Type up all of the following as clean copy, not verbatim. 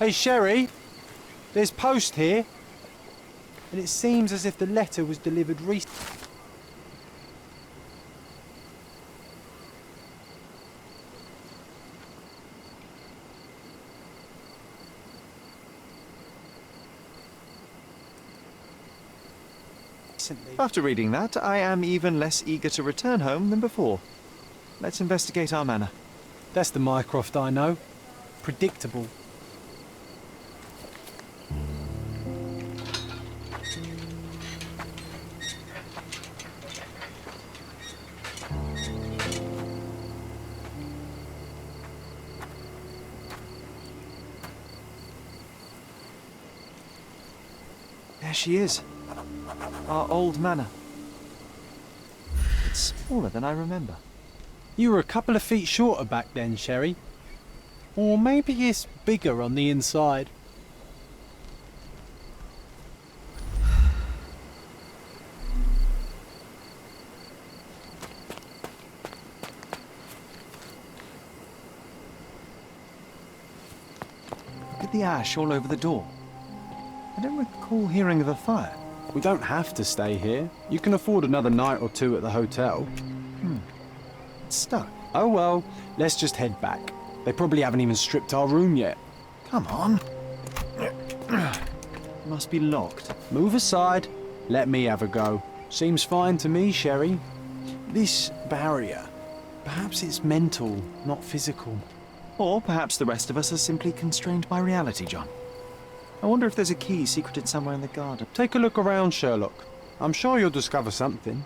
Hey, Sherry, there's post here, and it seems as if the letter was delivered recently. After reading that, I am even less eager to return home than before. Let's investigate our manor. That's the Mycroft I know. Predictable. There she is. Our old manor. It's smaller than I remember. You were a couple of feet shorter back then, Sherry. Or maybe it's bigger on the inside. Look at the ash all over the door. I don't recall hearing of a fire. We don't have to stay here. You can afford another night or two at the hotel. It's stuck. Oh well, let's just head back. They probably haven't even stripped our room yet. Come on. Must be locked. Move aside. Let me have a go. Seems fine to me, Sherry. This barrier, perhaps it's mental, not physical. Or perhaps the rest of us are simply constrained by reality, John. I wonder if there's a key secreted somewhere in the garden. Take a look around, Sherlock. I'm sure you'll discover something.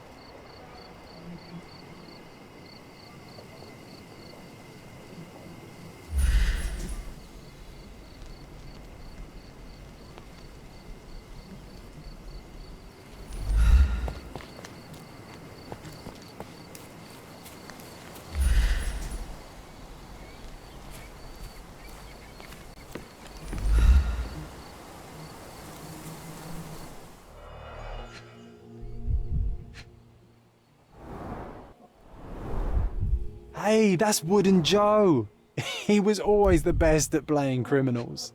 Hey, that's Wooden Joe. He was always the best at playing criminals.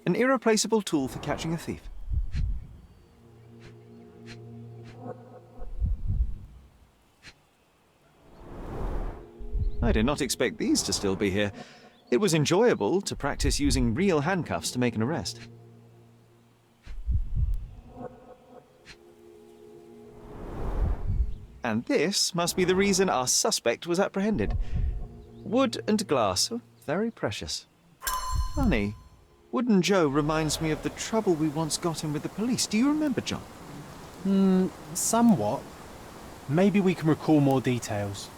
An irreplaceable tool for catching a thief. I did not expect these to still be here. It was enjoyable to practice using real handcuffs to make an arrest. And this must be the reason our suspect was apprehended. Wood and glass, oh, very precious. Funny, Wooden Joe reminds me of the trouble we once got in with the police. Do you remember, John? Somewhat. Maybe we can recall more details.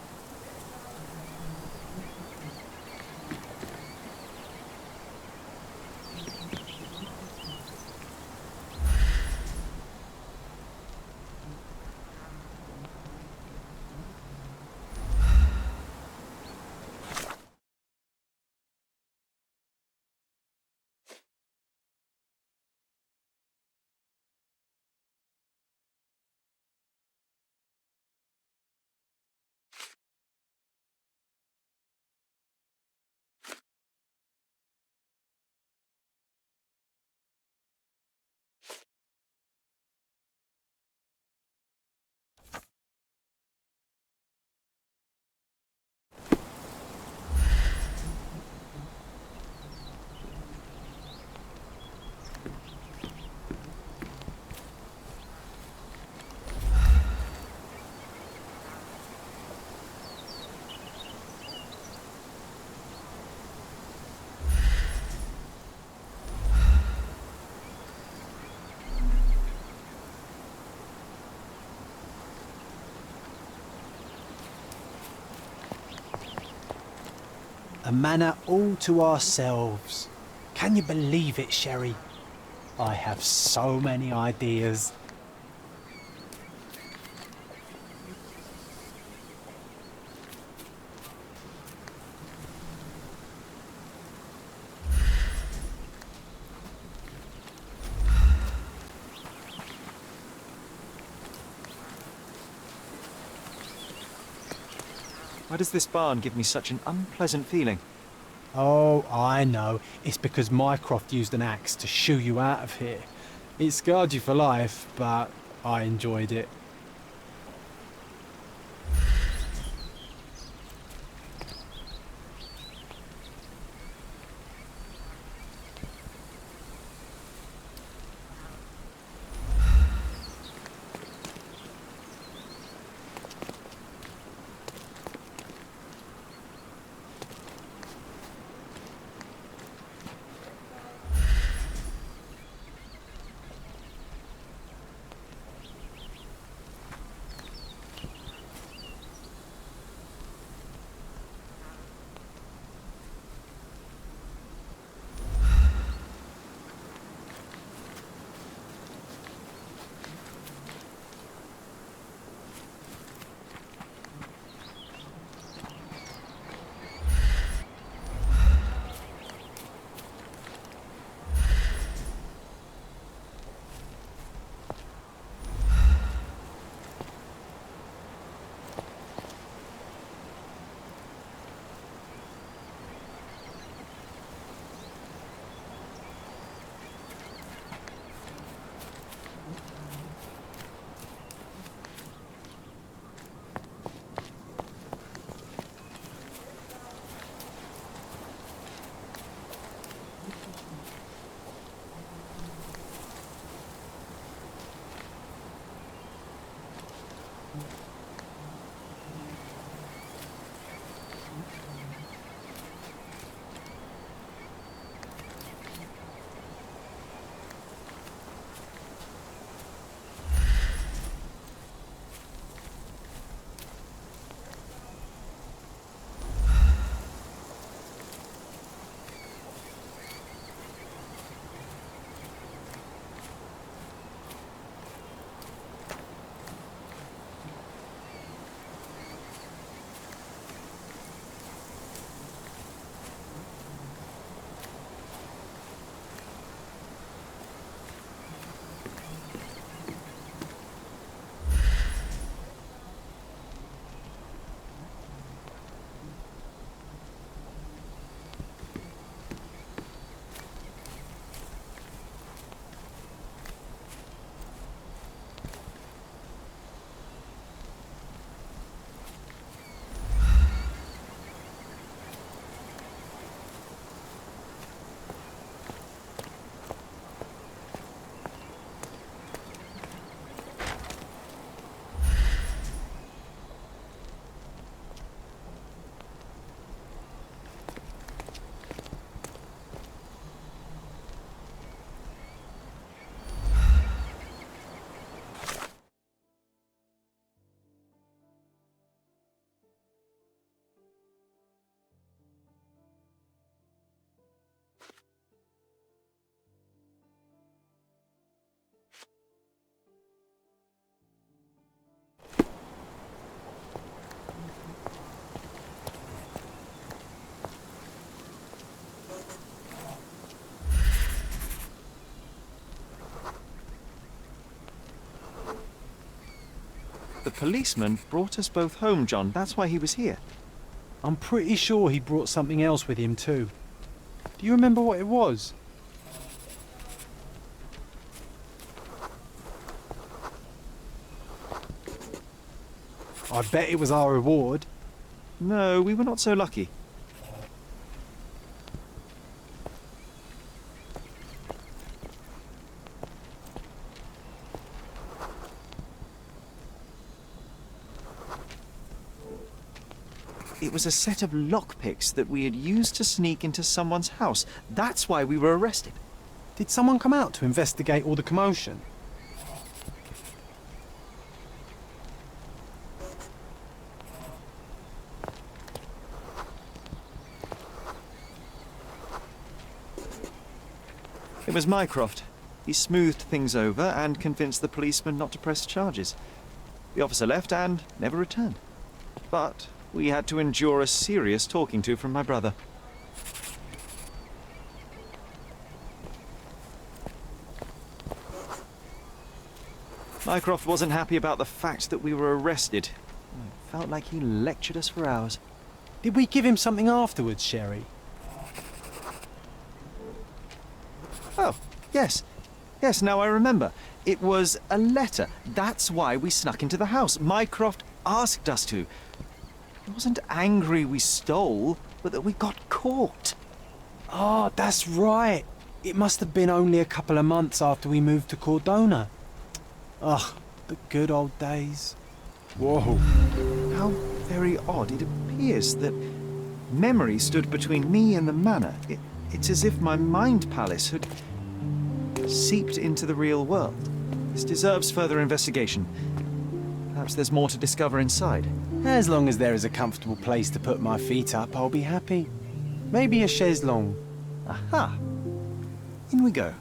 A manor all to ourselves. Can you believe it, Sherry? I have so many ideas. Why does this barn give me such an unpleasant feeling? Oh, I know. It's because Mycroft used an axe to shoo you out of here. It scarred you for life, but I enjoyed it. The policeman brought us both home, John. That's why he was here. I'm pretty sure he brought something else with him too. Do you remember what it was? I bet it was our reward. No, we were not so lucky. It was a set of lockpicks that we had used to sneak into someone's house. That's why we were arrested. Did someone come out to investigate all the commotion? It was Mycroft. He smoothed things over and convinced the policeman not to press charges. The officer left and never returned. But we had to endure a serious talking to from my brother. Mycroft wasn't happy about the fact that we were arrested. felt like he lectured us for hours. Did we give him something afterwards, Sherry? Oh, yes. Yes, now I remember. It was a letter. That's why we snuck into the house. Mycroft asked us to. He wasn't angry we stole, but that we got caught. Ah, that's right. It must have been only a couple of months after we moved to Cordona. Ugh, the good old days. Whoa. How very odd it appears that memory stood between me and the manor. It's as if my mind palace had seeped into the real world. This deserves further investigation. Perhaps there's more to discover inside. As long as there is a comfortable place to put my feet up, I'll be happy. Maybe a chaise longue. Aha! In we go.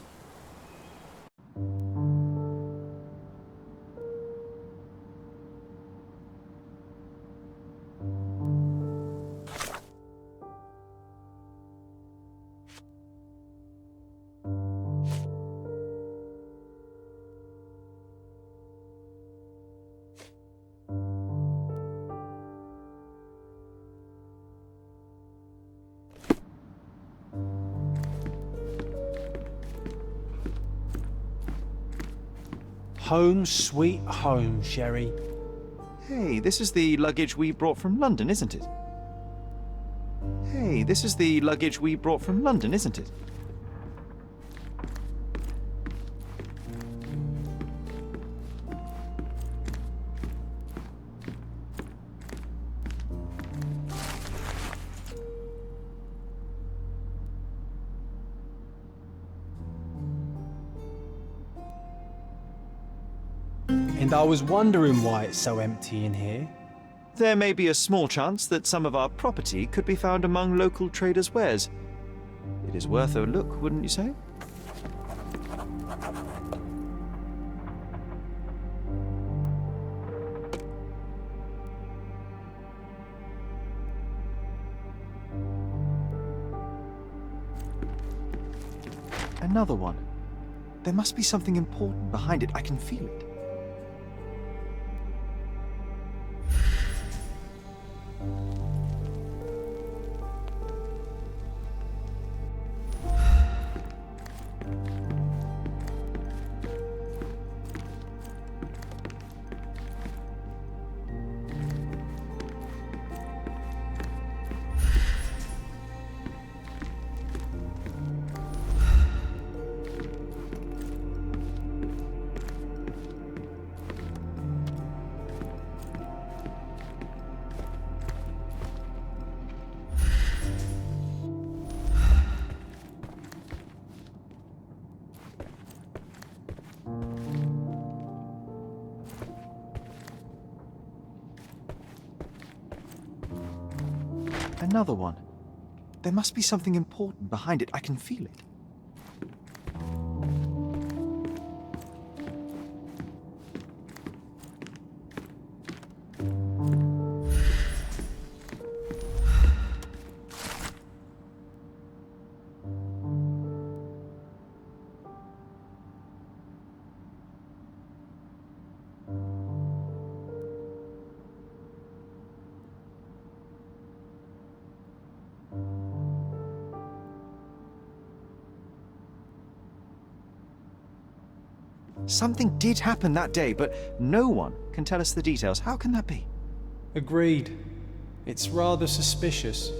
Home sweet home, Sherry. Hey, this is the luggage we brought from London, isn't it? Hey, this is the luggage we brought from London, isn't it? And I was wondering why it's so empty in here. There may be a small chance that some of our property could be found among local traders' wares. It is worth a look, wouldn't you say? Another one. There must be something important behind it. I can feel it. Another one. There must be something important behind it. I can feel it. Something did happen that day, but no one can tell us the details. How can that be? Agreed. It's rather suspicious.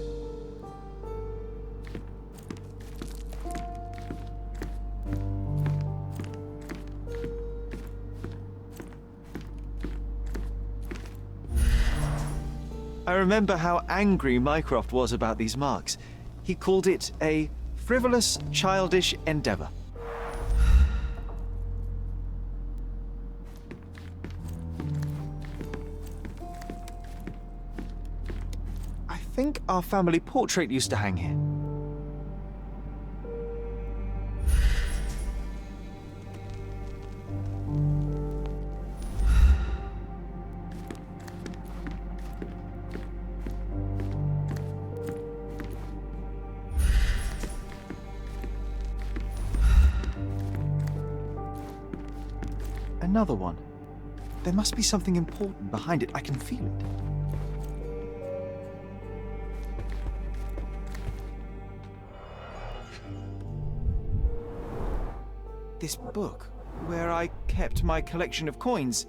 I remember how angry Mycroft was about these marks. He called it a frivolous, childish endeavor. I think our family portrait used to hang here. Another one. There must be something important behind it. I can feel it. This book, where I kept my collection of coins,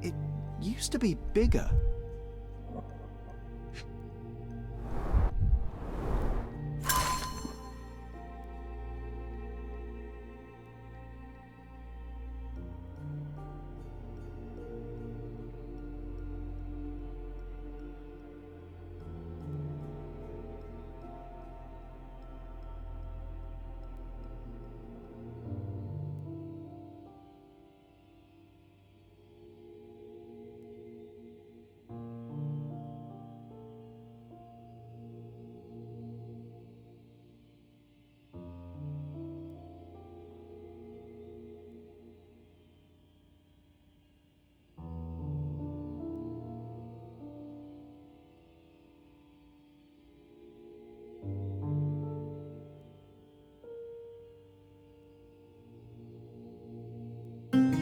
it used to be bigger.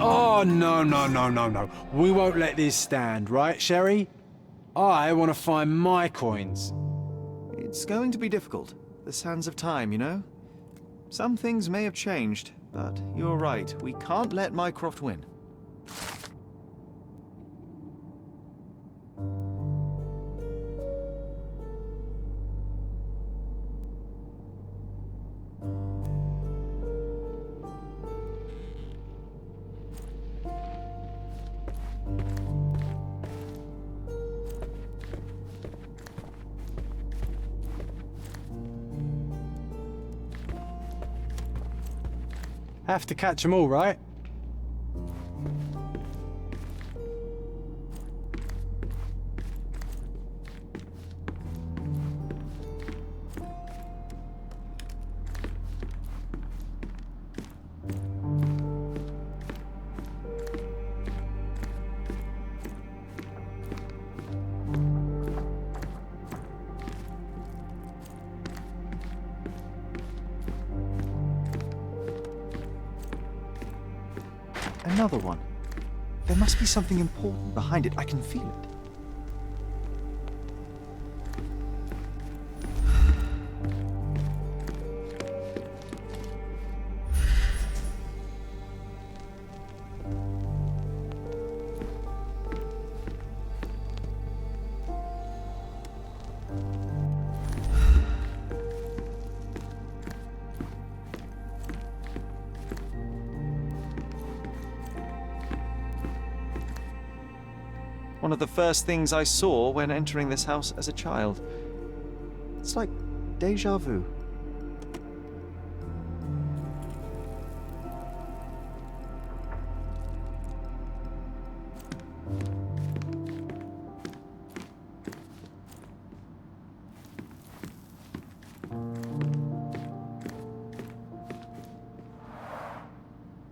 Oh, no. We won't let this stand, right, Sherry? I want to find my coins. It's going to be difficult. The sands of time, you know? Some things may have changed, but you're right. We can't let Mycroft win. Have to catch 'em all, right? Another one. There must be something important behind it. I can feel it. One of the first things I saw when entering this house as a child. It's like déjà vu.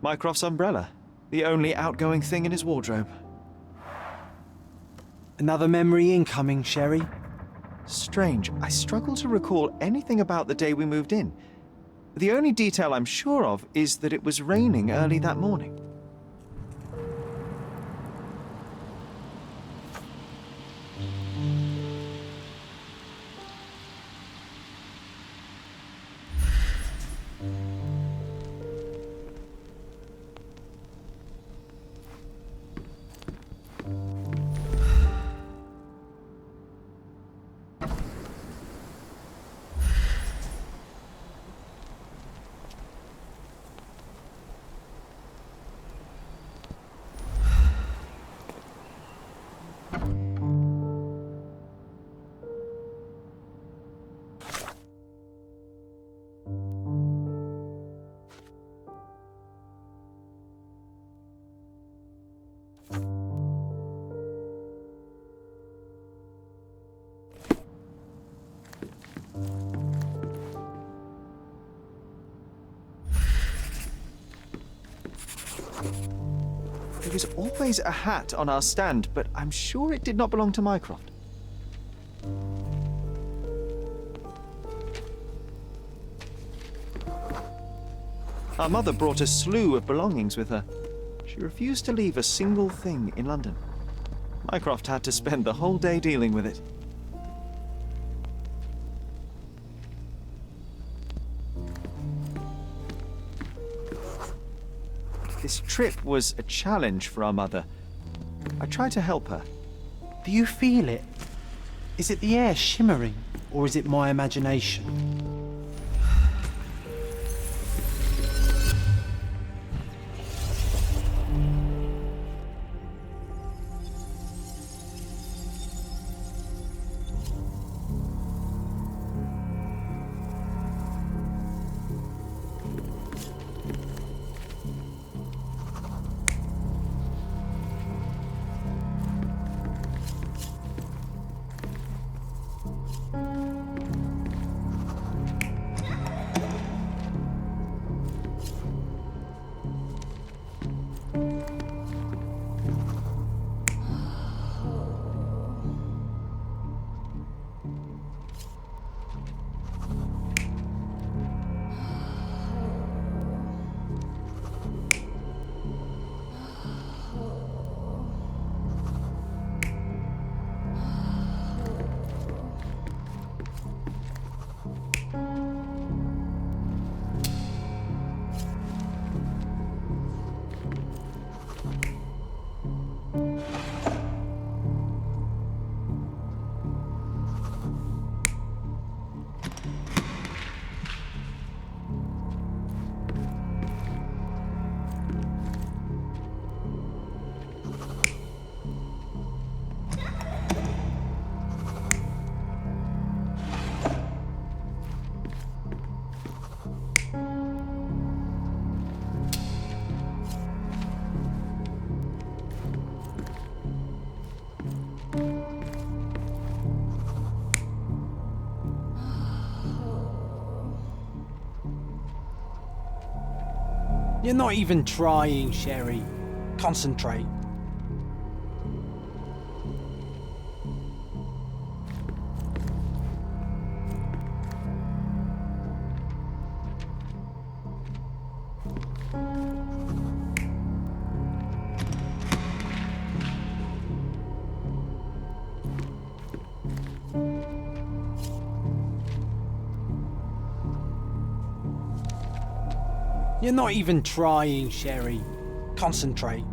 Mycroft's umbrella, the only outgoing thing in his wardrobe. Another memory incoming, Sherry. Strange, I struggle to recall anything about the day we moved in. The only detail I'm sure of is that it was raining early that morning. There was always a hat on our stand, but I'm sure it did not belong to Mycroft. Our mother brought a slew of belongings with her. She refused to leave a single thing in London. Mycroft had to spend the whole day dealing with it. This trip was a challenge for our mother. I tried to help her. Do you feel it? Is it the air shimmering, or is it my imagination? You're not even trying, Sherry. Concentrate. You're not even trying, Sherry. Concentrate.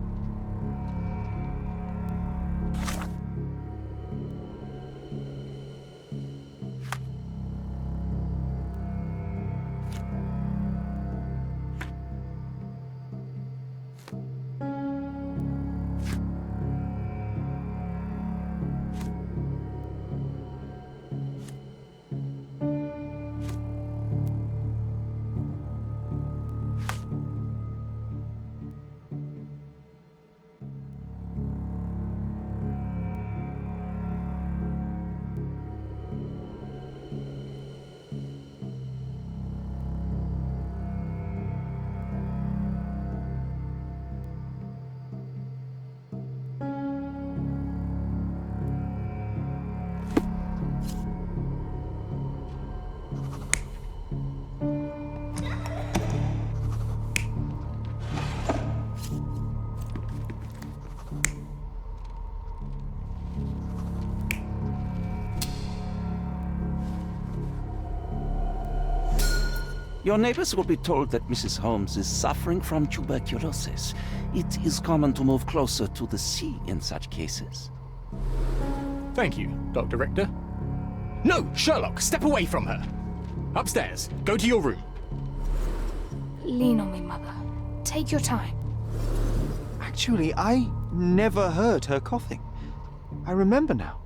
Your neighbors will be told that Mrs. Holmes is suffering from tuberculosis. It is common to move closer to the sea in such cases. Thank you, Dr. Richter. No, Sherlock, step away from her. Upstairs, go to your room. Lean on me, Mother. Take your time. Actually, I never heard her coughing. I remember now.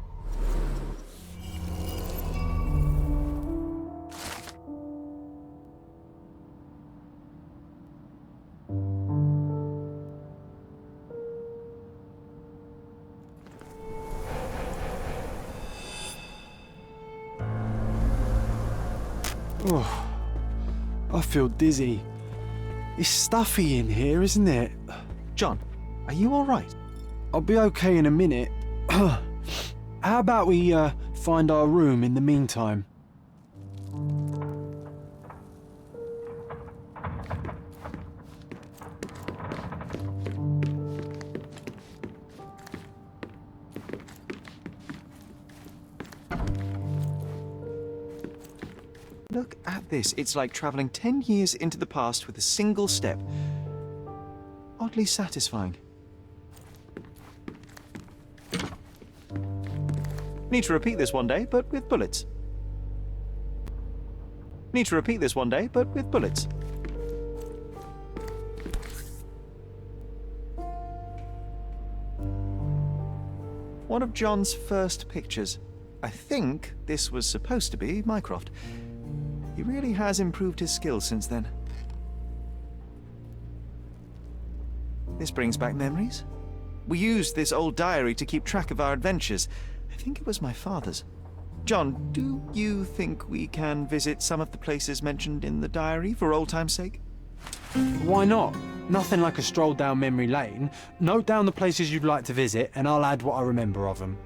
Oh, I feel dizzy. It's stuffy in here, isn't it? John, are you all right? I'll be okay in a minute. How about we find our room in the meantime? Look at this. It's like traveling 10 years into the past with a single step. oddly satisfying. Need to repeat this one day, but with bullets. Need to repeat this one day, but with bullets. One of John's first pictures. I think this was supposed to be Mycroft. He really has improved his skills since then. This brings back memories. We used this old diary to keep track of our adventures. I think it was my father's. John, do you think we can visit some of the places mentioned in the diary for old time's sake? Why not? Nothing like a stroll down memory lane. Note down the places you'd like to visit, and I'll add what I remember of them.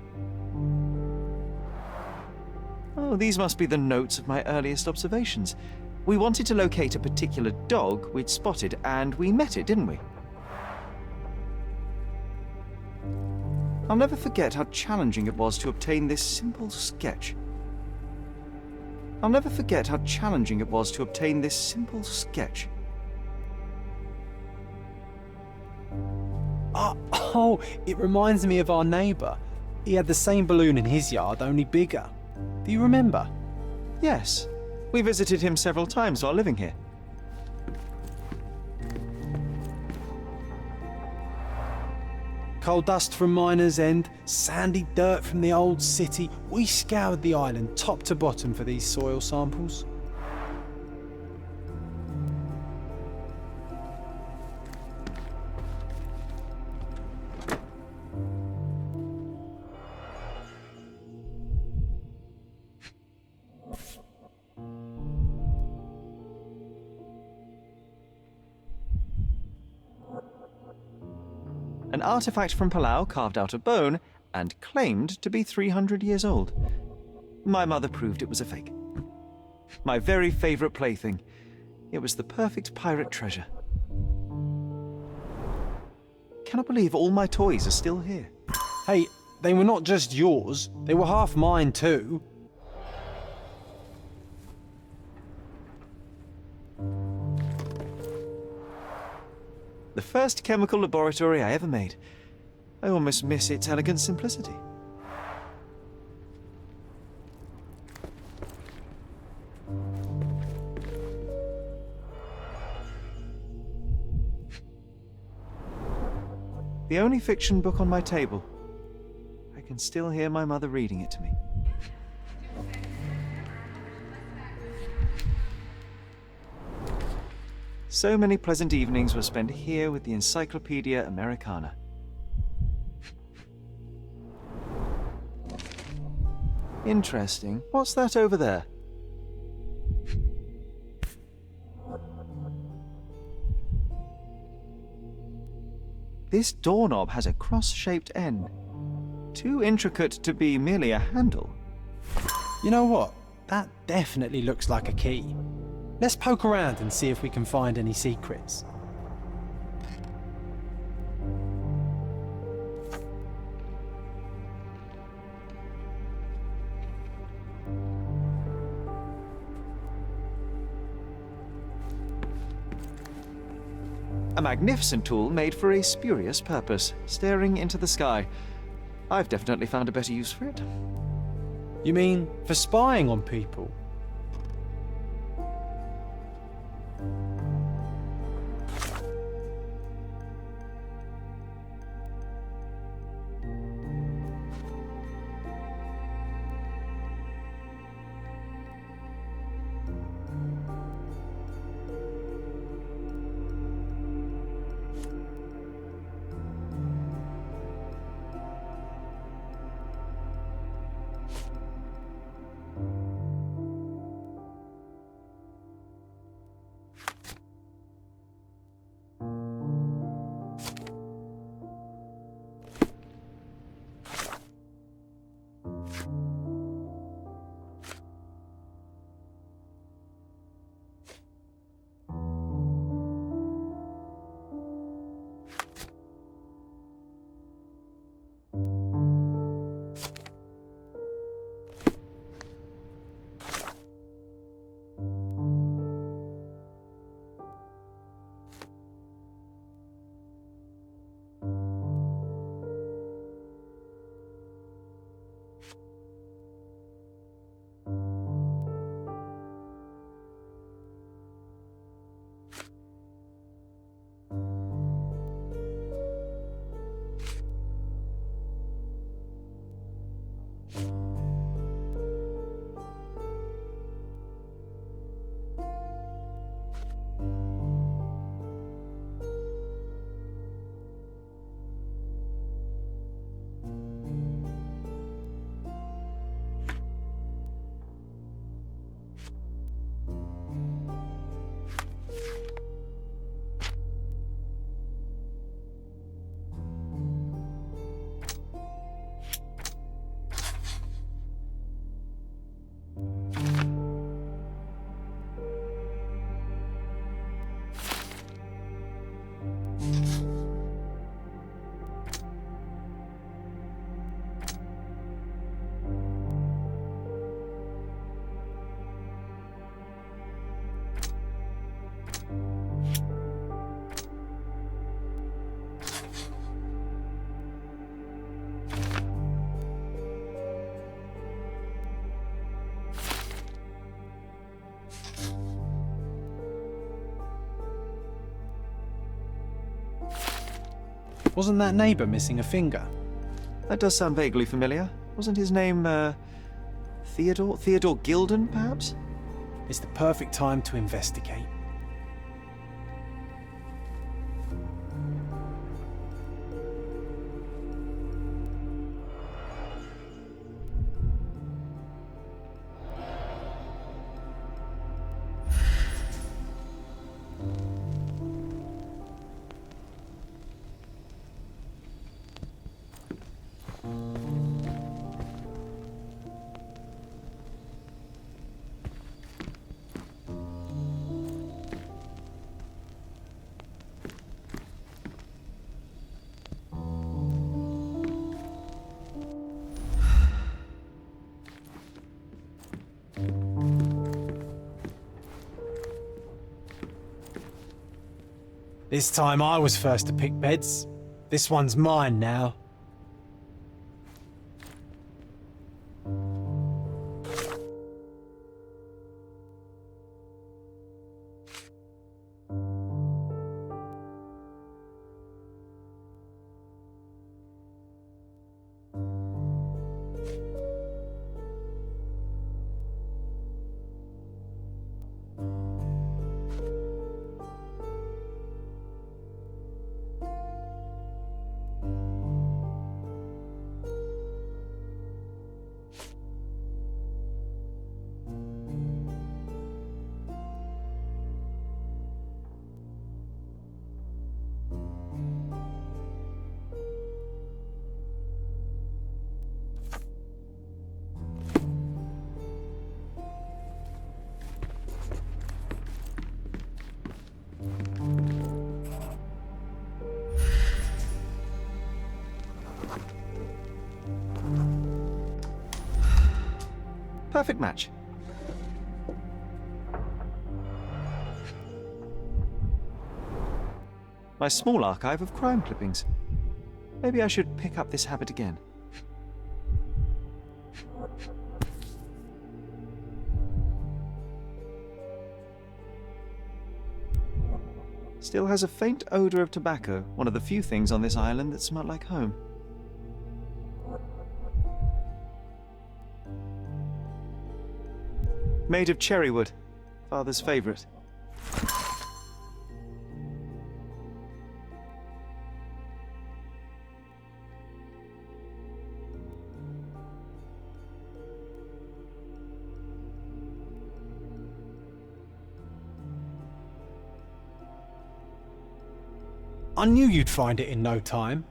Oh, these must be the notes of my earliest observations. We wanted to locate a particular dog we'd spotted, and we met it, didn't we? I'll never forget how challenging it was to obtain this simple sketch. I'll never forget how challenging it was to obtain this simple sketch. Oh, it reminds me of our neighbour. He had the same balloon in his yard, only bigger. Do you remember? Yes, we visited him several times while living here. Coal dust from Miner's End, sandy dirt from the old city. We scoured the island top to bottom for these soil samples. An artifact from Palau carved out of bone and claimed to be 300 years old. My mother proved it was a fake. My very favourite plaything. It was the perfect pirate treasure. Cannot believe all my toys are still here. Hey, they were not just yours, they were half mine too. The first chemical laboratory I ever made. I almost miss its elegant simplicity. The only fiction book on my table. I can still hear my mother reading it to me. So many pleasant evenings were spent here with the Encyclopedia Americana. Interesting. What's that over there? This doorknob has a cross-shaped end. Too intricate to be merely a handle. You know what? That definitely looks like a key. Let's poke around and see if we can find any secrets. A magnificent tool made for a spurious purpose, staring into the sky. I've definitely found a better use for it. You mean for spying on people? Wasn't that neighbour missing a finger? That does sound vaguely familiar. Wasn't his name, Theodore? Theodore Gilden, perhaps? It's the perfect time to investigate. This time I was first to pick beds. This one's mine now. Perfect match. My small archive of crime clippings. Maybe I should pick up this habit again. Still has a faint odor of tobacco, one of the few things on this island that smell like home. Made of cherry wood, father's favorite. I knew you'd find it in no time.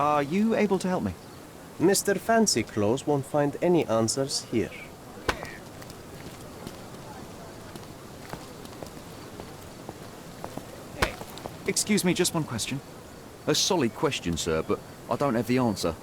Are you able to help me? Mr. Fancy Clothes won't find any answers here. Excuse me, just one question. A solid question, sir, but I don't have the answer.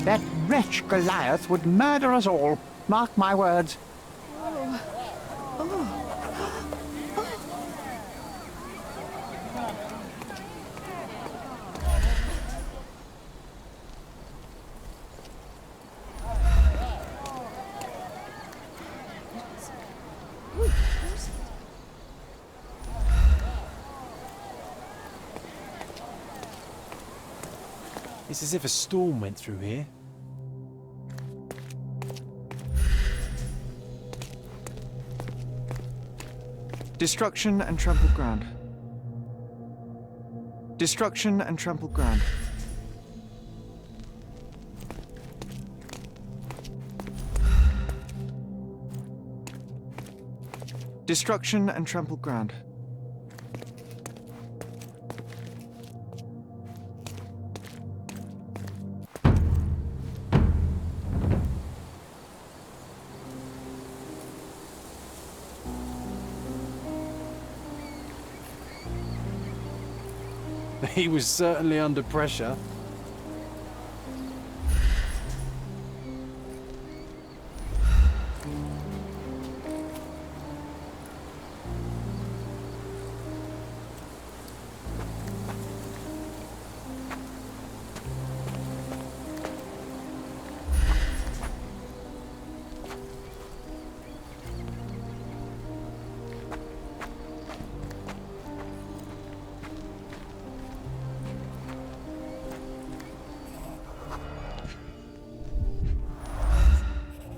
That wretch Goliath would murder us all. Mark my words. It's as if a storm went through here. Destruction and trampled ground. Destruction and trampled ground. Destruction and trampled ground. He was certainly under pressure.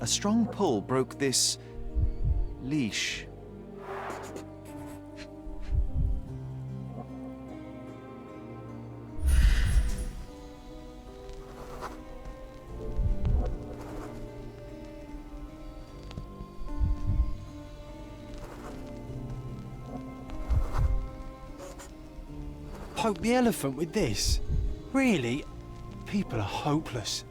A strong pull broke this leash. Poke the elephant with this? Really? People are hopeless.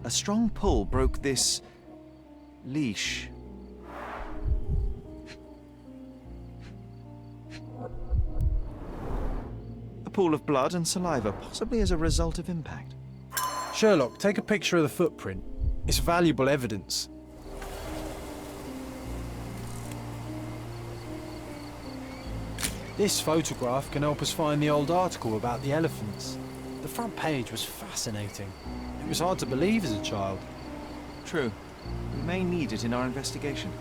A strong pull broke this leash. A pool of blood and saliva, possibly as a result of impact. Sherlock, take a picture of the footprint. It's valuable evidence. This photograph can help us find the old article about the elephants. The front page was fascinating. It was hard to believe as a child. True. We may need it in our investigation.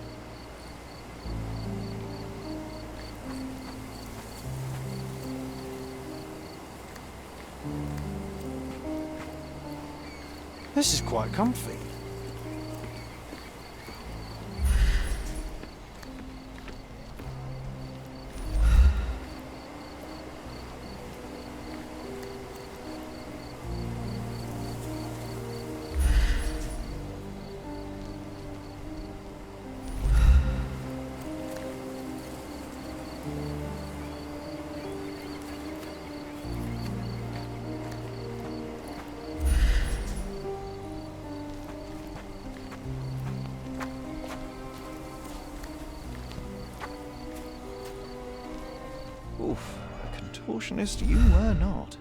This is quite comfy. Oof, a contortionist you were not.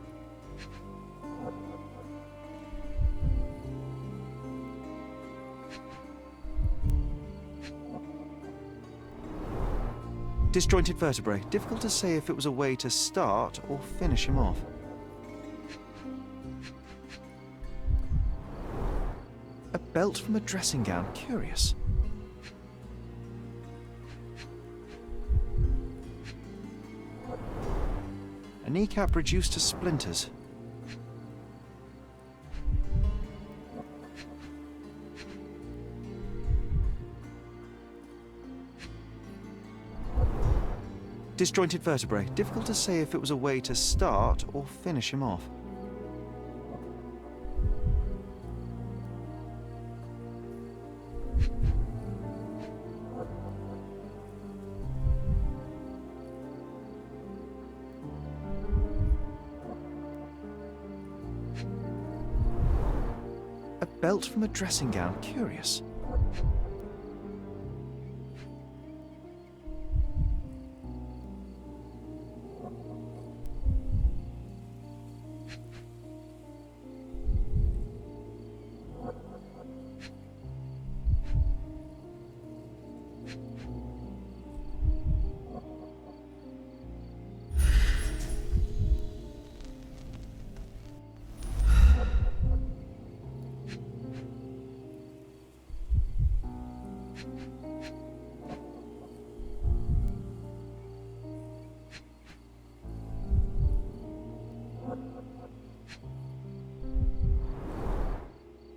Disjointed vertebrae. Difficult to say if it was a way to start or finish him off. A belt from a dressing gown. Curious. A kneecap reduced to splinters. Disjointed vertebrae. Difficult to say if it was a way to start or finish him off. A belt from a dressing gown. Curious.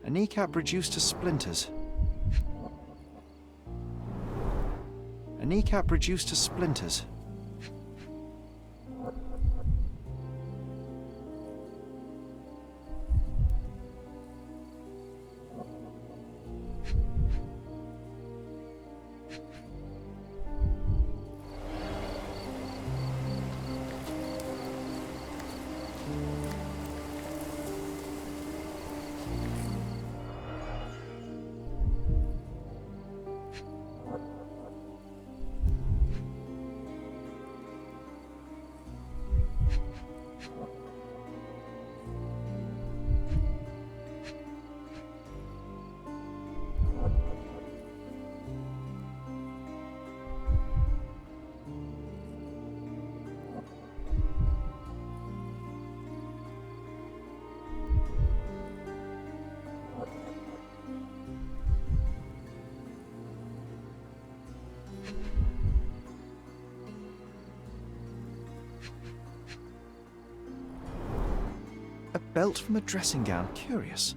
A kneecap reduced to splinters. A kneecap reduced to splinters. A belt from a dressing gown. Curious.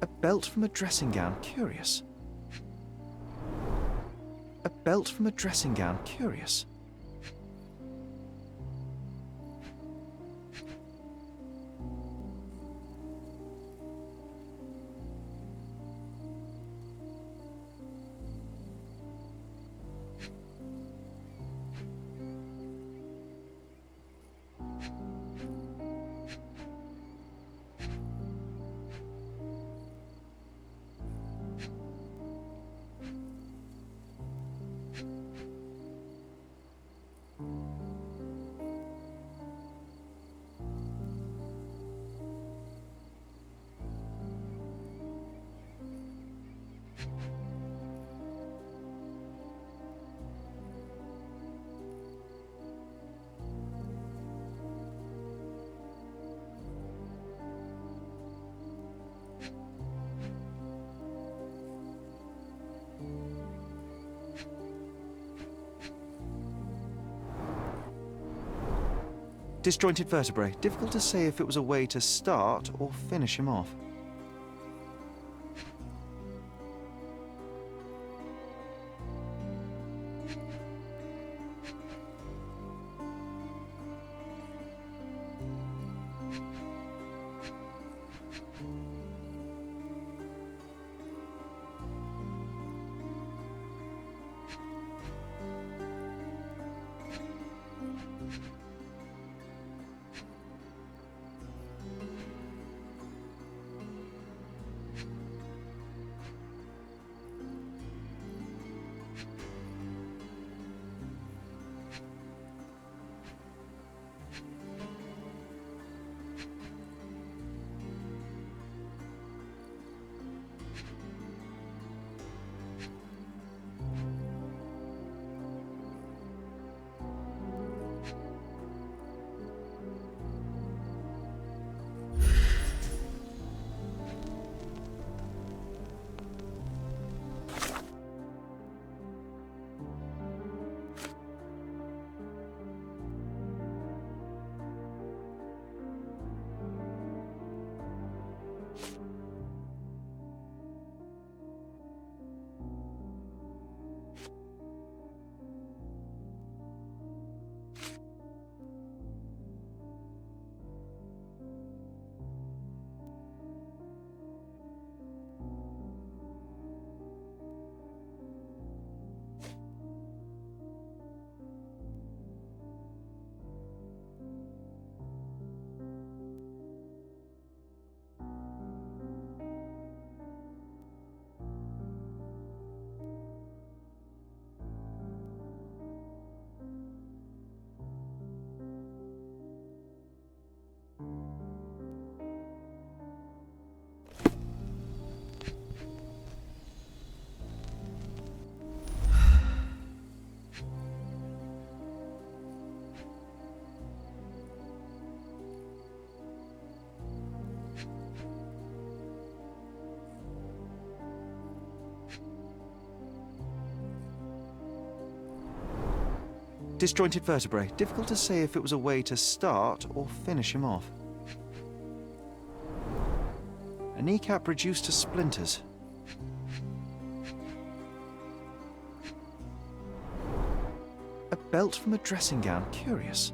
A belt from a dressing gown. Curious. A belt from a dressing gown. Curious. Disjointed vertebrae. Difficult to say if it was a way to start or finish him off. Disjointed vertebrae. Difficult to say if it was a way to start or finish him off. A kneecap reduced to splinters. A belt from a dressing gown. Curious.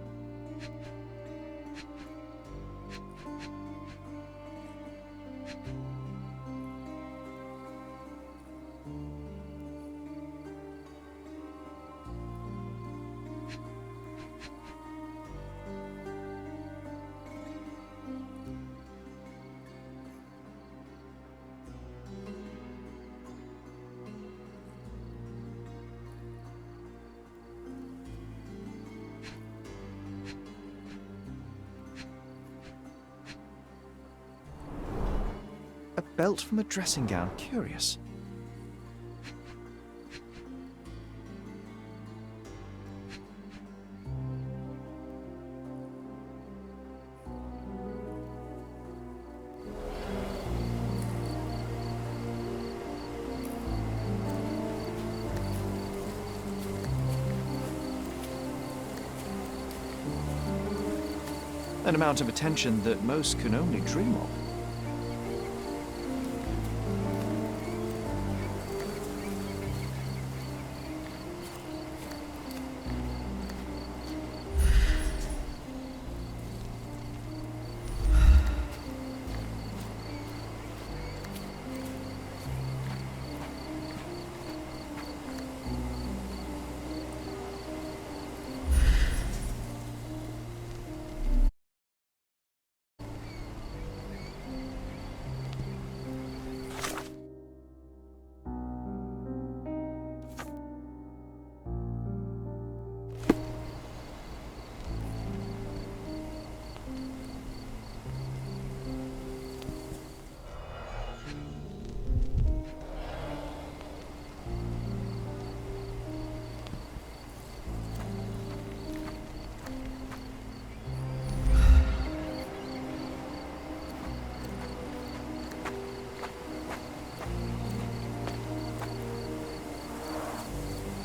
A belt from a dressing gown. Curious. An amount of attention that most can only dream of.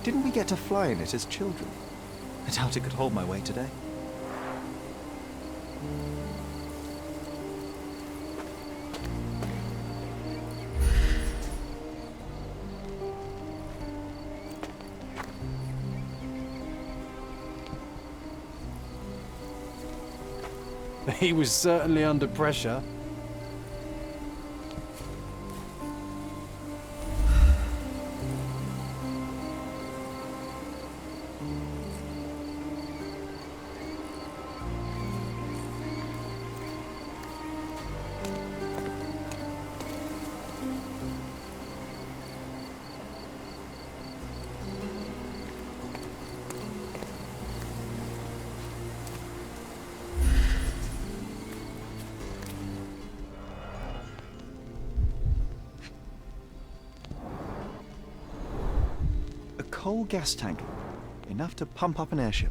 Didn't we get to fly in it as children? I doubt it could hold my weight today. He was certainly under pressure. A coal gas tank, enough to pump up an airship.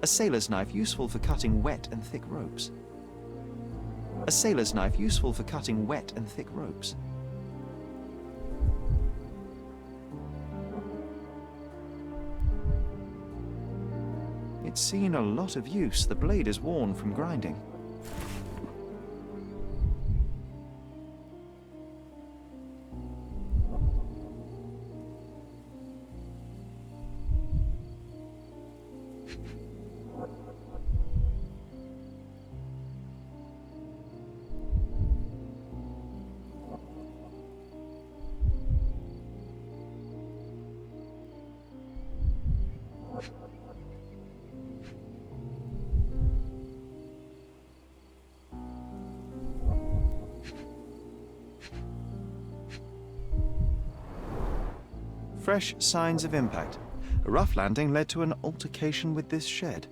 A sailor's knife useful for cutting wet and thick ropes. A sailor's knife useful for cutting wet and thick ropes. It's seen a lot of use. The blade is worn from grinding. Fresh signs of impact. A rough landing led to an altercation with this shed.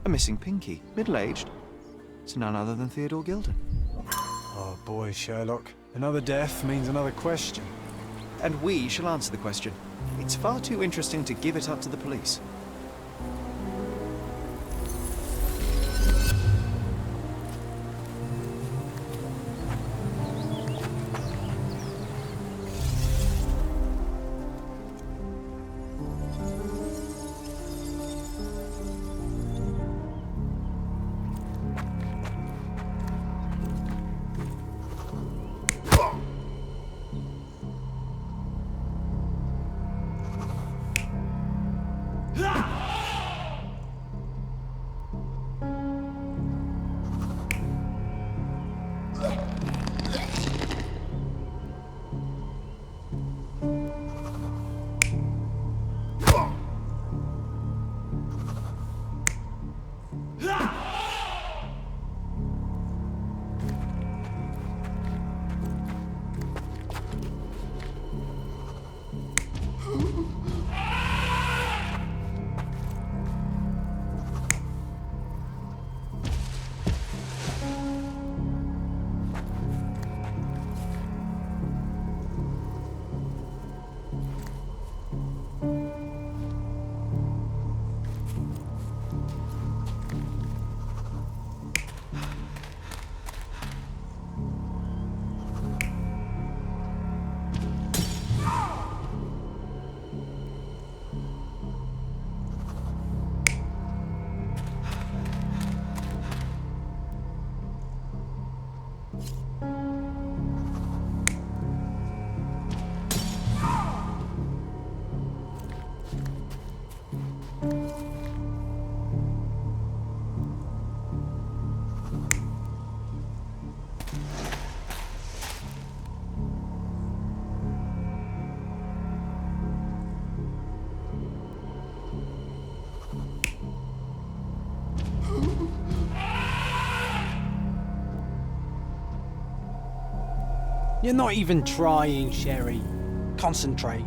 A missing pinky, middle-aged. It's none other than Theodore Gilden. Oh boy, Sherlock. Another death means another question. And we shall answer the question. It's far too interesting to give it up to the police. You're not even trying, Sherry. Concentrate.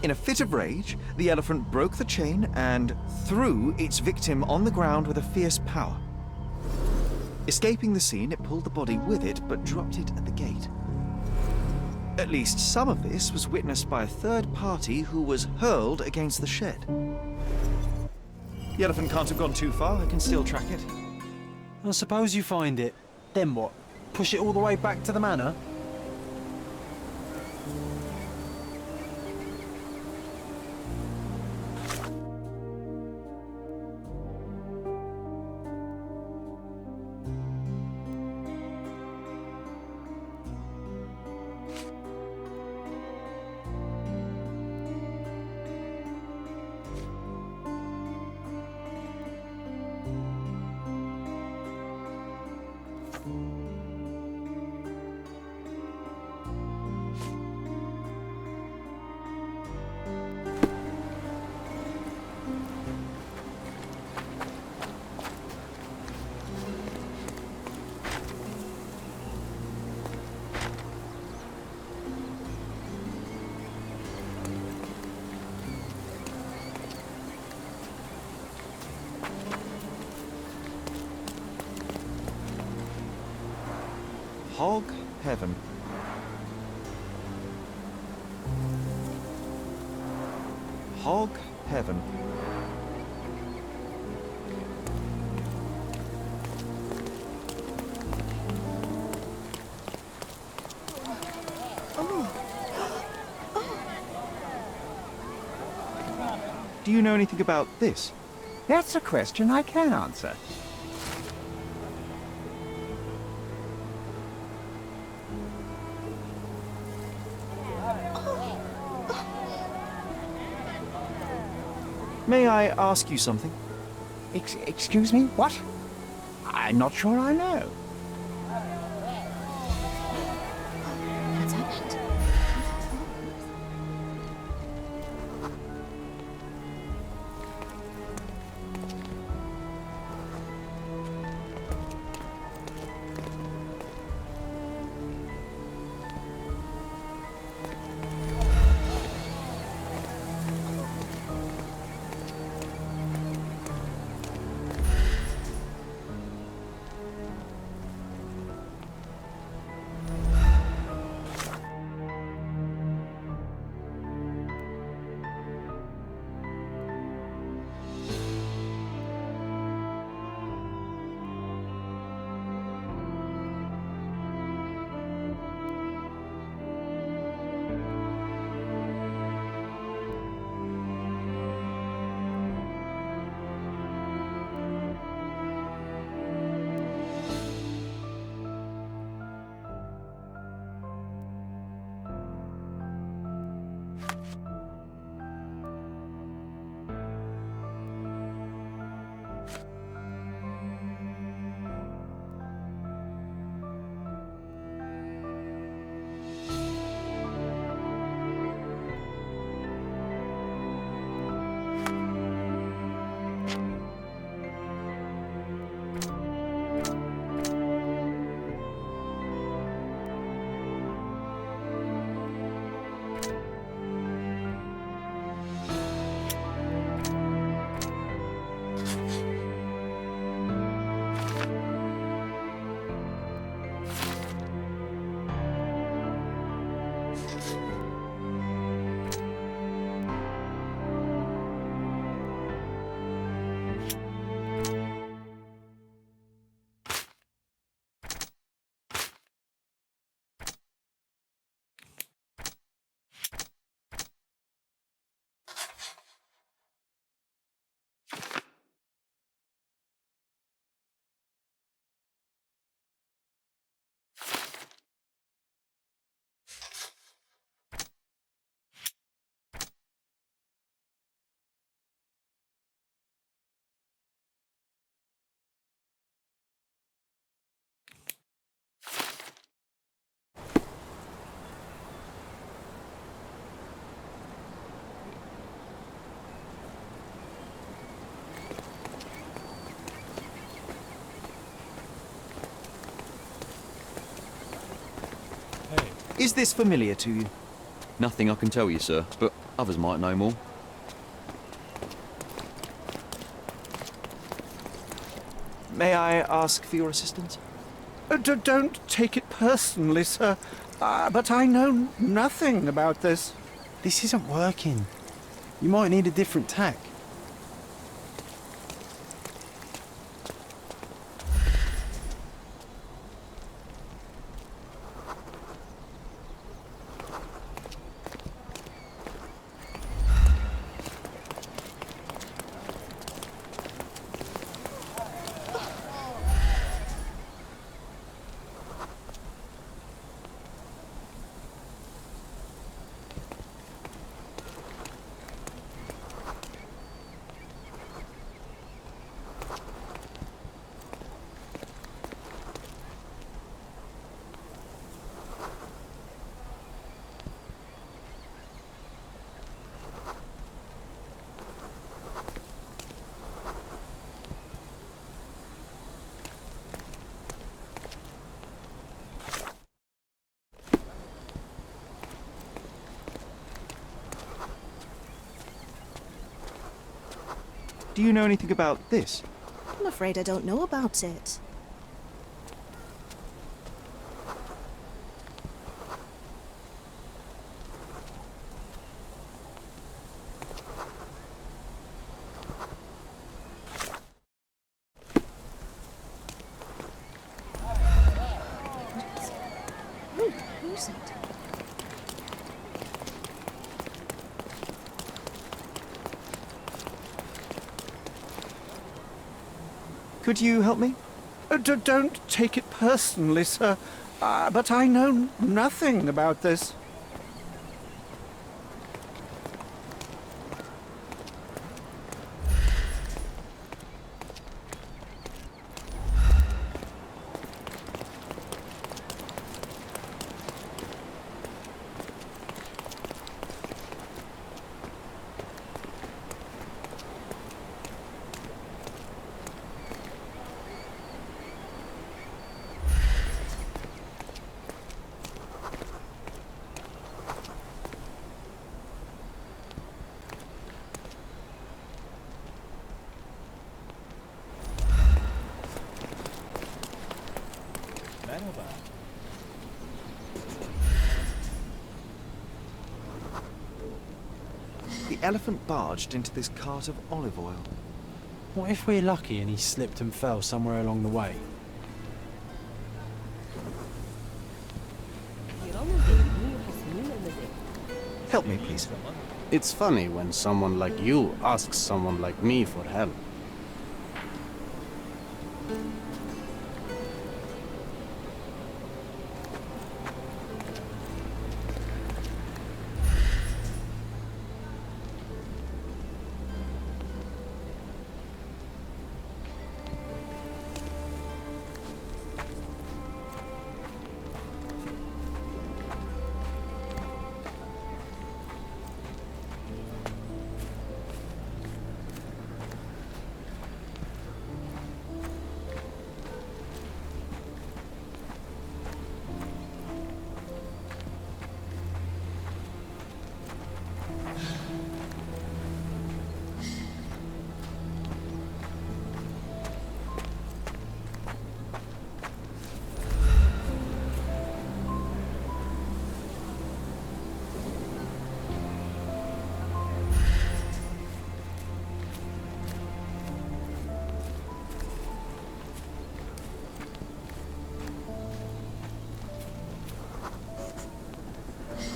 In a fit of rage, the elephant broke the chain and threw its victim on the ground with a fierce power. Escaping the scene, it pulled the body with it, but dropped it at the gate. At least some of this was witnessed by a third party who was hurled against the shed. The elephant can't have gone too far. I can still track it. I suppose you find it. Then what? Push it all the way back to the manor? Hog heaven. Hog heaven. Do you know anything about this? That's a question I can answer. May I ask you something? Excuse me? What? I'm not sure I know. What's happened? Is this familiar to you? Nothing I can tell you, sir, but others might know more. May I ask for your assistance? Don't take it personally, sir. But I know nothing about this. This isn't working. You might need a different tack. Do you know anything about this? I'm afraid I don't know about it. translucent. Could you help me? Don't take it personally, sir. But I know nothing about this. The elephant barged into this cart of olive oil. What if we're lucky and he slipped and fell somewhere along the way? Help me, please. It's funny when someone like you asks someone like me for help.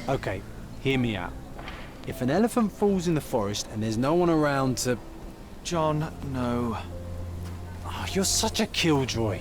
Okay, hear me out. If an elephant falls in the forest and there's no one around to... John, no. Oh, you're such a killjoy.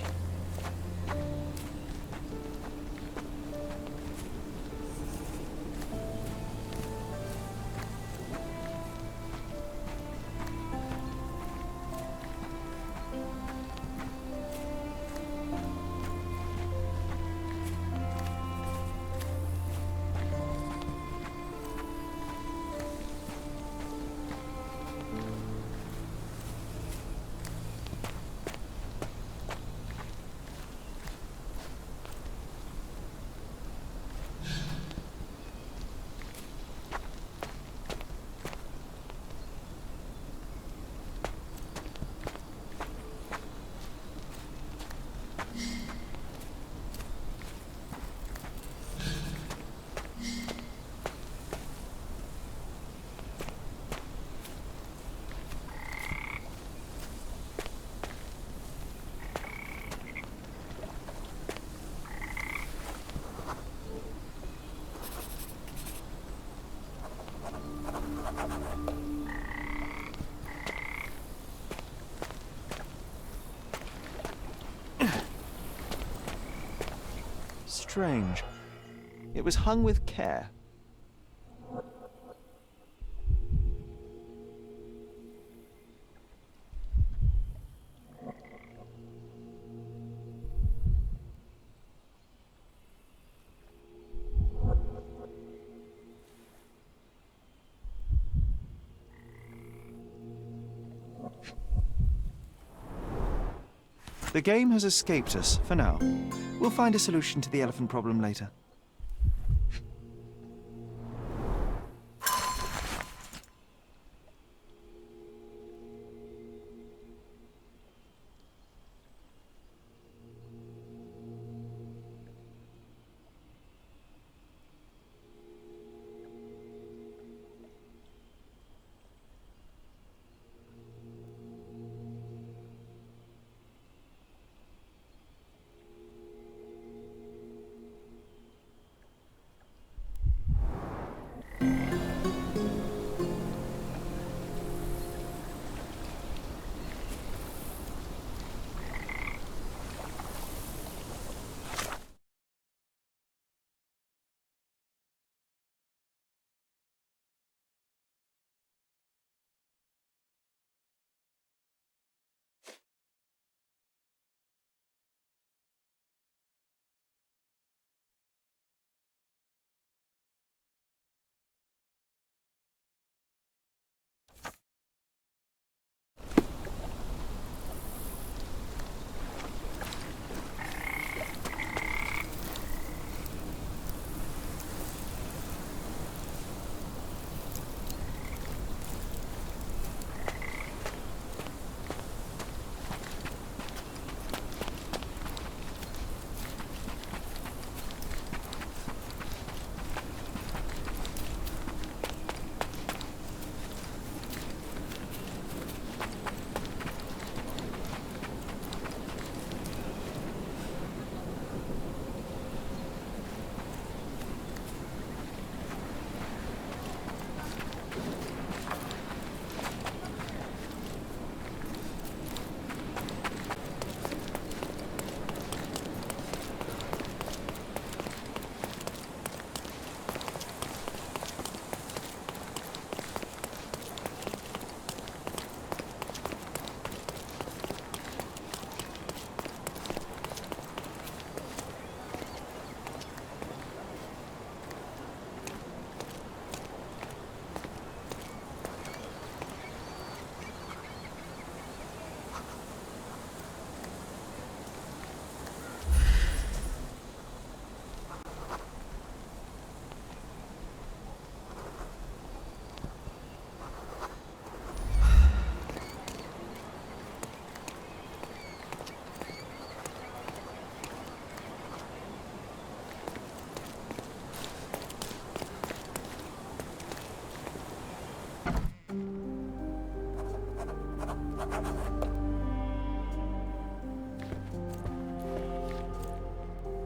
Strange. It was hung with care. The game has escaped us, for now. We'll find a solution to the elephant problem later.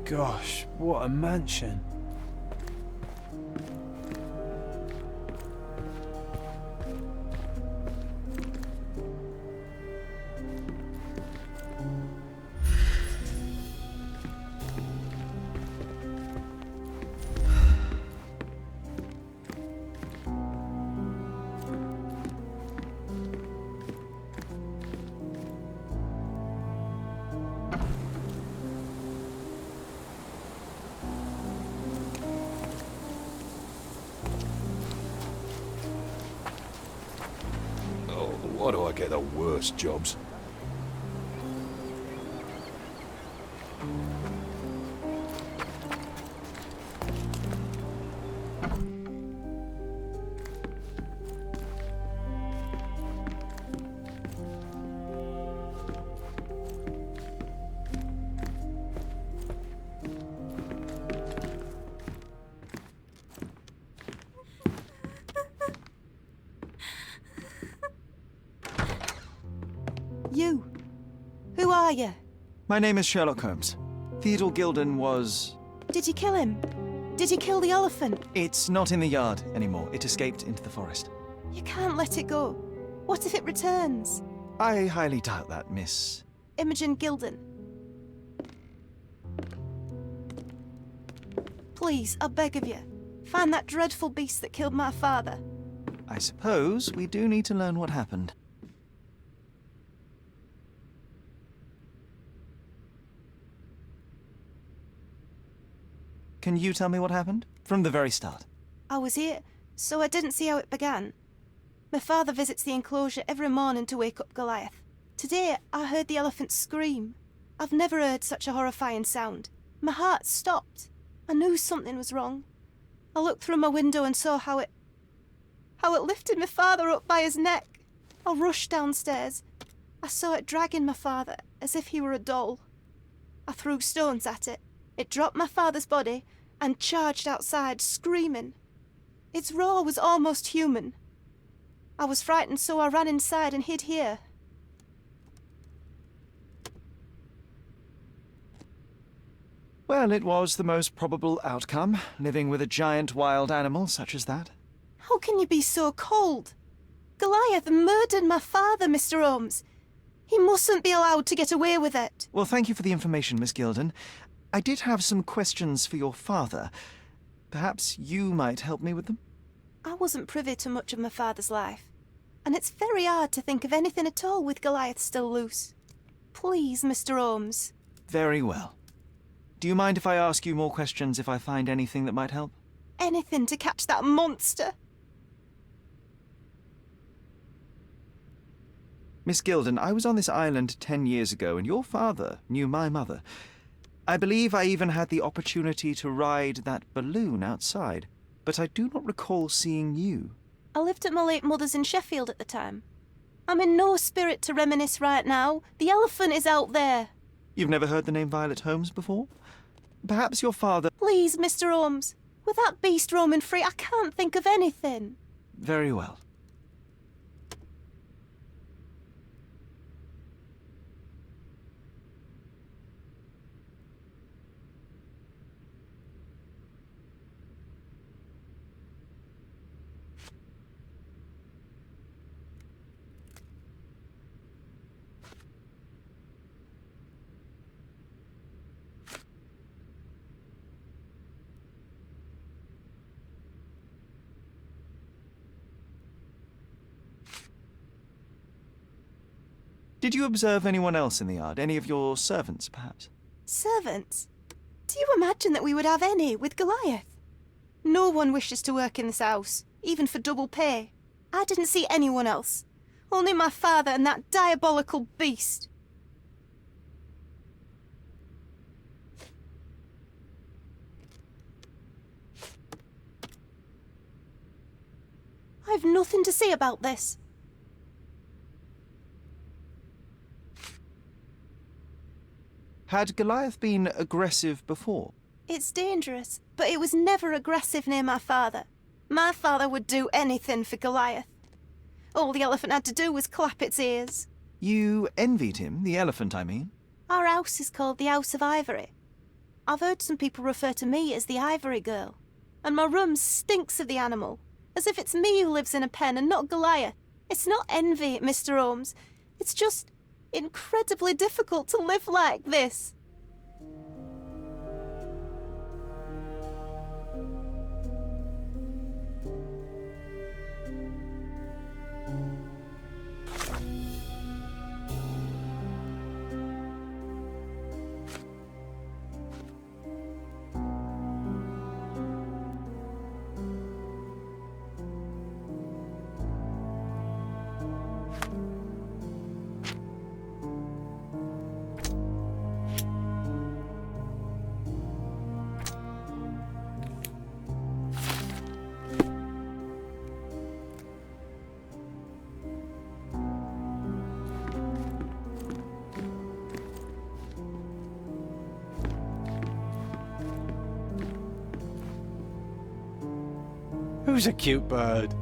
gosh, what a mansion. Why do I get the worst jobs? You. Who are you? My name is Sherlock Holmes. Theodore Gilden was... Did you kill him? Did you kill the elephant? It's not in the yard anymore. It escaped into the forest. You can't let it go. What if it returns? I highly doubt that, Miss... Imogen Gilden. Please, I beg of you, find that dreadful beast that killed my father. I suppose we do need to learn what happened. Can you tell me what happened? From the very start. I was here, so I didn't see how it began. My father visits the enclosure every morning to wake up Goliath. Today, I heard the elephant scream. I've never heard such a horrifying sound. My heart stopped. I knew something was wrong. I looked through my window and saw how it lifted my father up by his neck. I rushed downstairs. I saw it dragging my father as if he were a doll. I threw stones at it. It dropped my father's body and charged outside, screaming. Its roar was almost human. I was frightened, so I ran inside and hid here. Well, it was the most probable outcome, living with a giant wild animal such as that. How can you be so cold? Goliath murdered my father, Mr. Holmes. He mustn't be allowed to get away with it. Well, thank you for the information, Miss Gilden. I did have some questions for your father. Perhaps you might help me with them? I wasn't privy to much of my father's life, and it's very hard to think of anything at all with Goliath still loose. Please, Mr. Holmes. Very well. Do you mind if I ask you more questions if I find anything that might help? Anything to catch that monster. Miss Gilden, I was on this island 10 years ago, and your father knew my mother. I believe I even had the opportunity to ride that balloon outside, but I do not recall seeing you. I lived at my late mother's in Sheffield at the time. I'm in no spirit to reminisce right now. The elephant is out there. You've never heard the name Violet Holmes before? Perhaps your father... Please, Mr. Holmes. With that beast roaming free, I can't think of anything. Very well. Did you observe anyone else in the yard? Any of your servants, perhaps? Servants? Do you imagine that we would have any with Goliath? No one wishes to work in this house, even for double pay. I didn't see anyone else. Only my father and that diabolical beast. I've nothing to say about this. Had Goliath been aggressive before? It's dangerous, but it was never aggressive near my father. My father would do anything for Goliath. All the elephant had to do was clap its ears. You envied him, the elephant, I mean? Our house is called the House of Ivory. I've heard some people refer to me as the Ivory Girl, and my room stinks of the animal, as if it's me who lives in a pen and not Goliath. It's not envy, Mr. Holmes. It's just incredibly difficult to live like this. Who's a cute bird?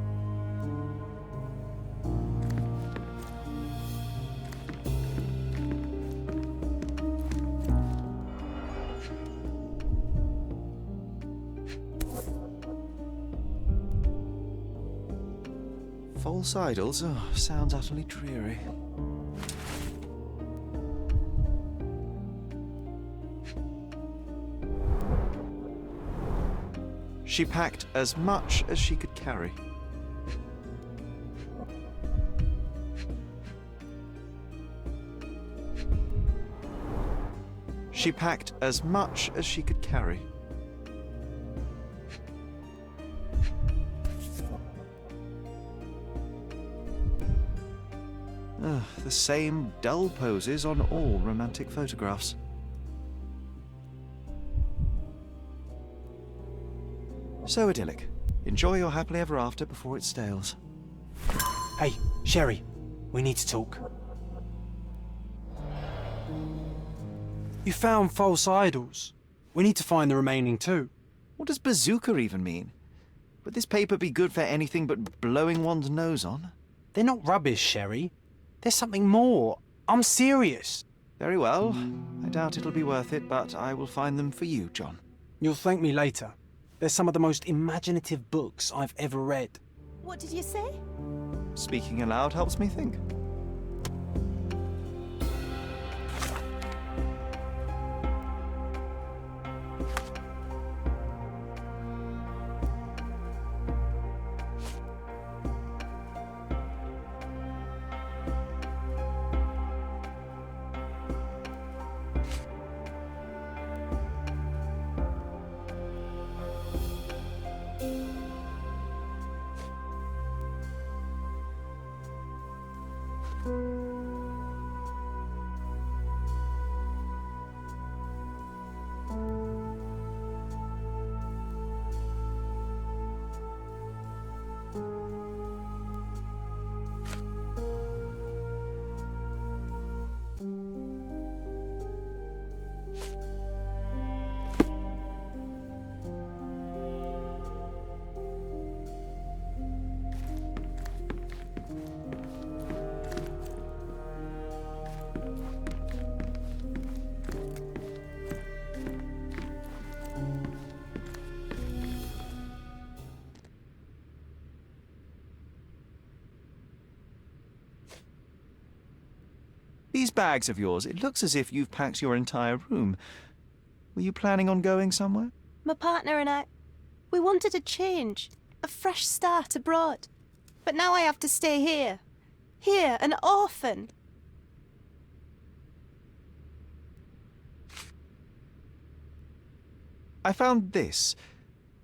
False idols? Oh, sounds utterly dreary. She packed as much as she could carry. She packed as much as she could carry. The same dull poses on all romantic photographs. So idyllic. Enjoy your happily ever after before it stales. Hey, Sherry, we need to talk. You found false idols. We need to find the remaining two. What does bazooka even mean? Would this paper be good for anything but blowing one's nose on? They're not rubbish, Sherry. There's something more. I'm serious. Very well. I doubt it'll be worth it, but I will find them for you, John. You'll thank me later. They're some of the most imaginative books I've ever read. What did you say? Speaking aloud helps me think. These bags of yours, it looks as if you've packed your entire room. Were you planning on going somewhere? My partner and I, we wanted a change, a fresh start abroad. But now I have to stay here. Here, an orphan. I found this.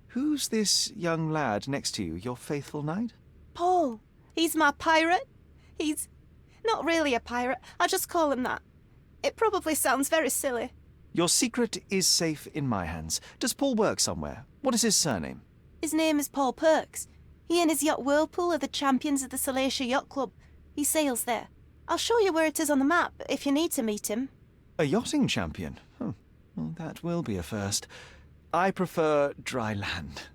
Who's this young lad next to you, your faithful knight? Paul. He's my pirate. He's not really a pirate. I'll just call him that. It probably sounds very silly. Your secret is safe in my hands. Does Paul work somewhere? What is his surname? His name is Paul Perks. He and his yacht Whirlpool are the champions of the Salacia Yacht Club. He sails there. I'll show you where it is on the map if you need to meet him. A yachting champion? Well, that will be a first. I prefer dry land.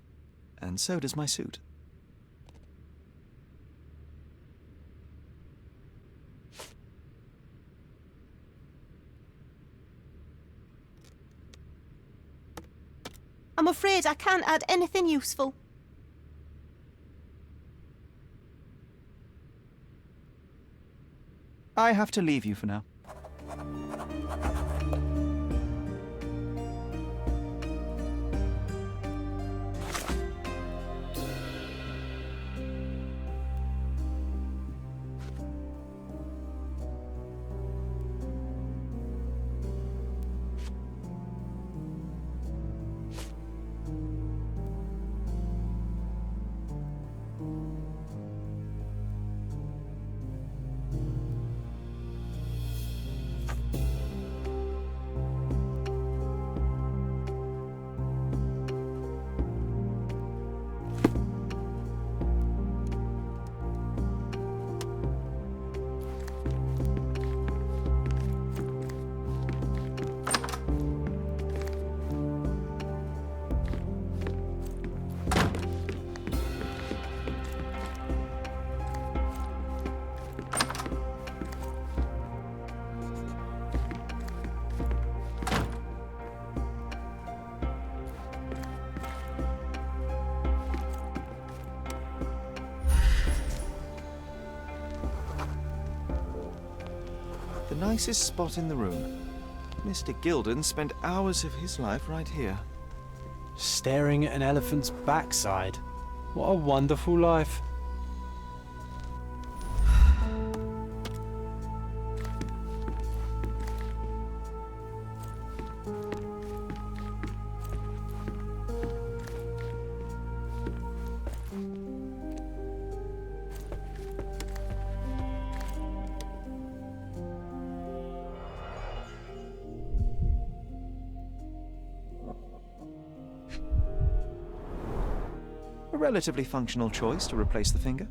And so does my suit. I'm afraid I can't add anything useful. I have to leave you for now. The nicest spot in the room. Mr. Gilden spent hours of his life right here. Staring at an elephant's backside. What a wonderful life. A relatively functional choice to replace the finger.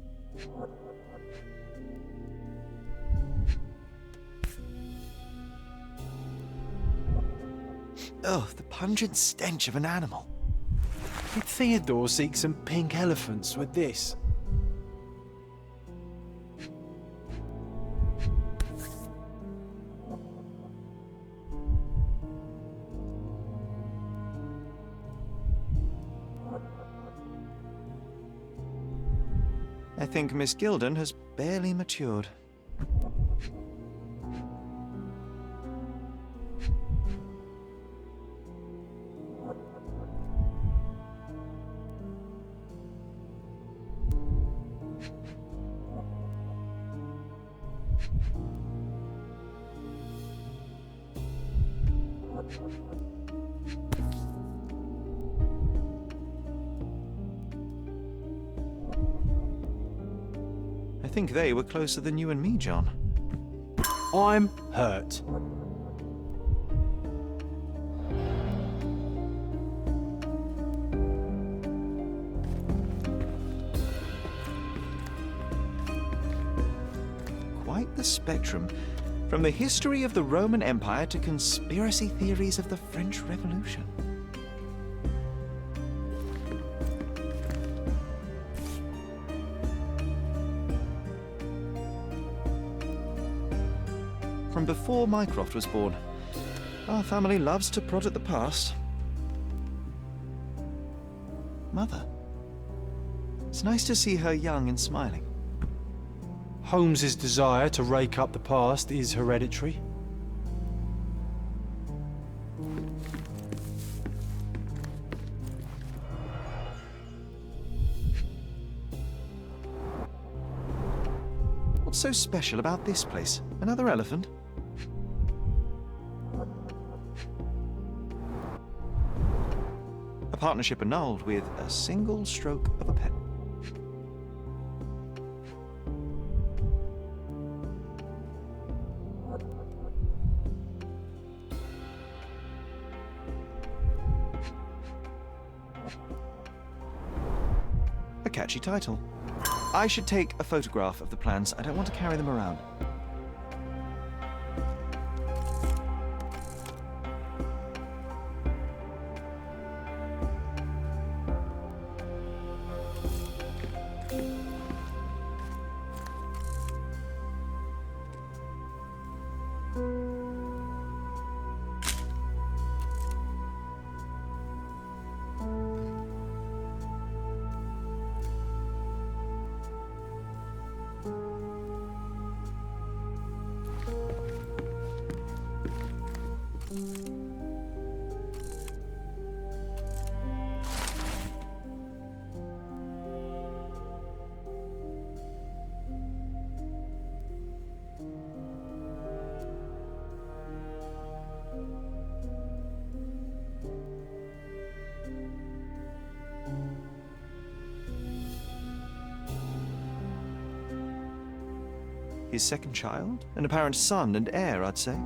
Oh, the pungent stench of an animal. Did Theodore seek some pink elephants with this? I think Miss Gilden has barely matured. I think they were closer than you and me, John. I'm hurt. Quite the spectrum. From the history of the Roman Empire to conspiracy theories of the French Revolution. From before Mycroft was born. Our family loves to prod at the past. Mother. It's nice to see her young and smiling. Holmes's desire to rake up the past is hereditary. What's so special about this place? Another elephant? A partnership annulled with a single stroke of a pen. A catchy title. I should take a photograph of the plans. I don't want to carry them around. His second child? An apparent son and heir, I'd say.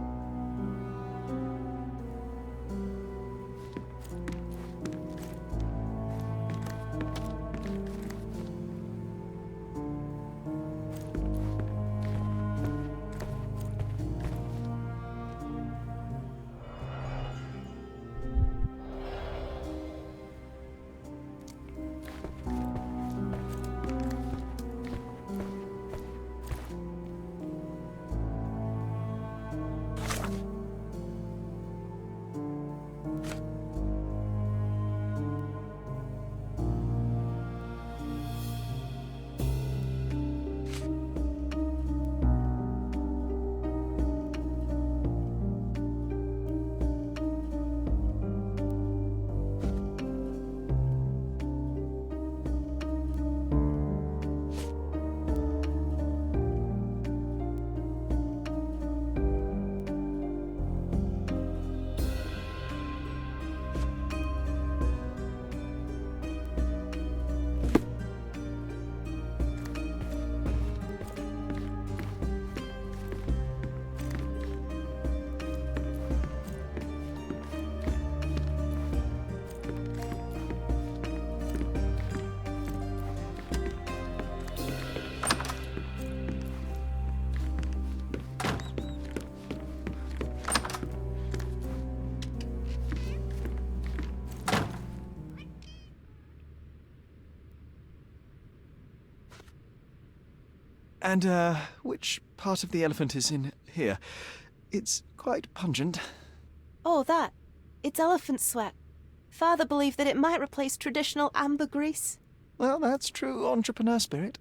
And, which part of the elephant is in here? It's quite pungent. Oh, that. It's elephant sweat. Father believed that it might replace traditional ambergris. Well, that's true entrepreneur spirit.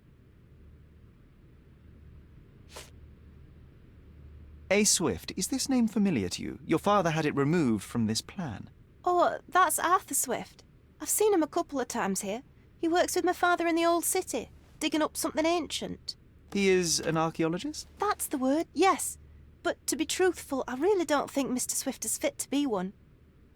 A. Swift, is this name familiar to you? Your father had it removed from this plan. Oh, that's Arthur Swift. I've seen him a couple of times here. He works with my father in the old city, digging up something ancient. He is an archaeologist? That's the word, yes. But to be truthful, I really don't think Mr. Swift is fit to be one.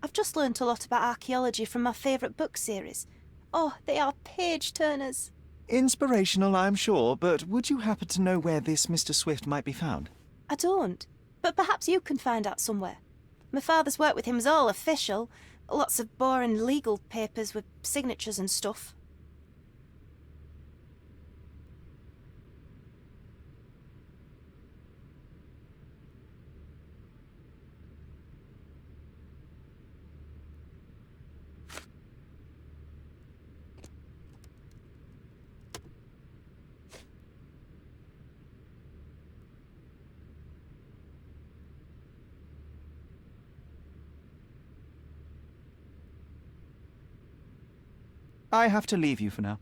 I've just learnt a lot about archaeology from my favourite book series. Oh, they are page-turners. Inspirational, I'm sure, but would you happen to know where this Mr. Swift might be found? I don't, but perhaps you can find out somewhere. My father's work with him is all official. Lots of boring legal papers with signatures and stuff. I have to leave you for now.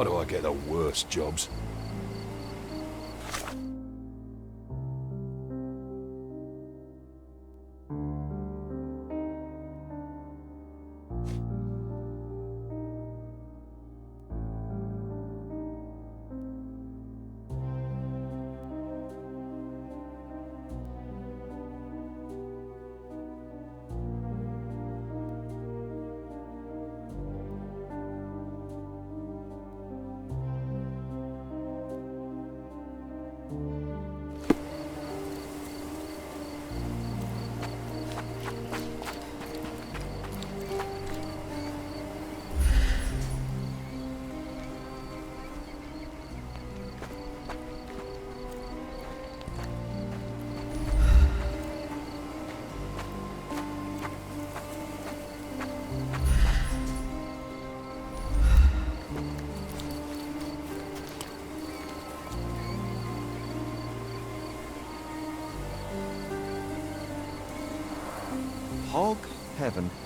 Why do I get the worst jobs? Hog heaven.